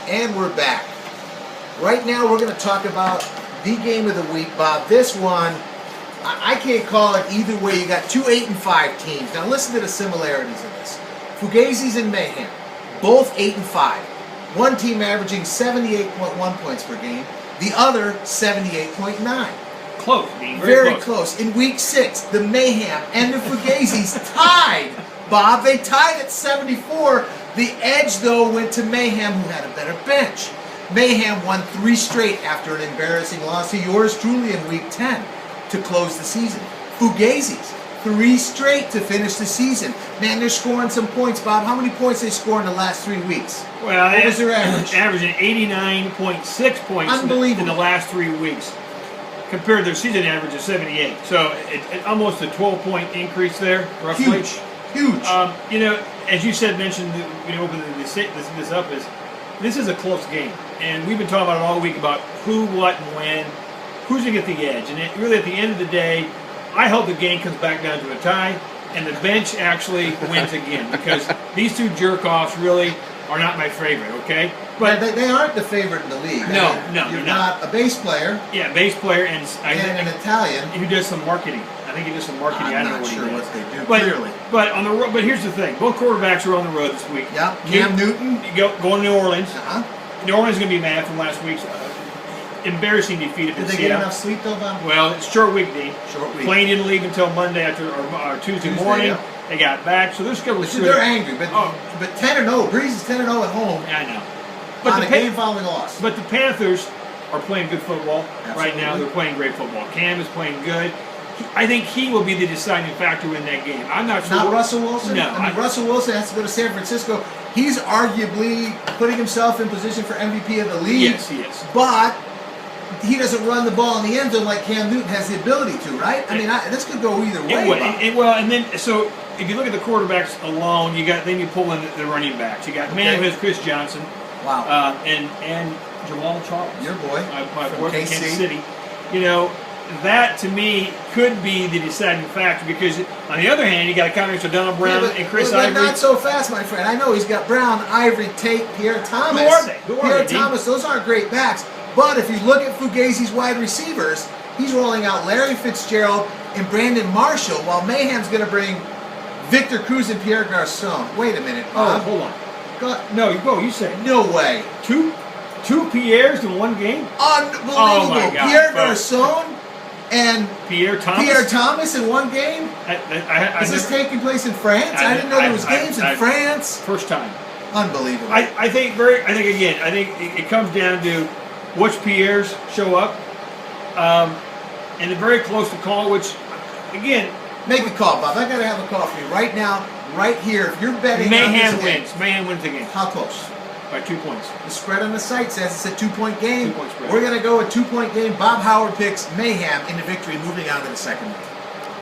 And we're back. Right now we're going to talk about the game of the week, Bob. This one, I can't call it either way. You got two 8-5 teams. Now listen to the similarities of this. Fugazis and Mayhem, both 8-5. One team averaging 78.1 points per game, the other 78.9. Close, being Very close. In week 6, the Mayhem and the Fugazis tied, Bob. They tied at 74. The edge, though, went to Mayhem, who had a better bench. Mayhem won 3 straight after an embarrassing loss to yours truly in week 10 to close the season. Fugazis, 3 straight to finish the season. Man, they're scoring some points, Bob. How many points they score in the last 3 weeks? Well, what was their average? Averaging 89.6 points Unbelievable. in the last 3 weeks, compared to their season average of 78. So it's almost a 12-point increase there, roughly. Huge. You know, as you said, mentioned, open this up is this is a close game, and we've been talking about it all week about who, what, and when, who's going to get the edge, and really at the end of the day, I hope the game comes back down to a tie, and the bench actually wins again, because these two jerk-offs really are not my favorite, okay? But they aren't the favorite in the league. No, You're not a bass player. Yeah, bass player and an Italian who does some marketing. I think he does some marketing. I'm I don't know not sure what what they do, but, clearly. But on the road. But here's the thing: both quarterbacks are on the road this week. Yeah, Cam Newton going to New Orleans. New Orleans is going to be mad from last week's embarrassing defeat. Did they get enough sleep though, Bob? Well, it's short week, Dean. Short week. Plane didn't leave until Monday or Tuesday morning. Yeah. They got back, so they're scheduled. They're angry, but 10-0. Breeze is 10-0 at home. Yeah, I know. But on a game following a loss. But the Panthers are playing good football right now. Absolutely. They're playing great football. Cam is playing good. I think he will be the deciding factor in that game. I'm not sure. Not Russell Wilson? No. I mean, Russell Wilson has to go to San Francisco. He's arguably putting himself in position for MVP of the league. Yes, he is. But he doesn't run the ball in the end zone like Cam Newton has the ability to, right? I mean, this could go either way. And then, so if you look at the quarterbacks alone, then you pull in the running backs. You got man who has Chris Johnson. Wow. And Jamal Charles. Your boy. My boy from Kansas City. That to me could be the deciding factor, because on the other hand, you got a combination of Donald Brown and Chris Ivory. Not so fast, my friend. I know he's got Brown, Ivory, Tate, Pierre Thomas. Who are Pierre they? Thomas, those aren't great backs. But if you look at Fugazi's wide receivers, he's rolling out Larry Fitzgerald and Brandon Marshall, while Mayhem's going to bring Victor Cruz and Pierre Garcon. Wait a minute, Bob. Hold on. You say. No way. Two Pierres in one game? Unbelievable. Oh my God. Pierre Garcon and Pierre Thomas in one game? Is this taking place in France? I didn't know there was games in France. First time. Unbelievable. I think it comes down to which Pierres show up, and they're very close to call. Which, again, make a call, Bob. I got to have a call for you right now, right here. If you're betting, Mayhem wins. Mayhem wins the game. How close? By 2 points. The spread on the site says it's a 2-point game. 2-point spread. We're going to go a 2-point game. Bob Howard picks Mayhem into victory, moving on to the second one.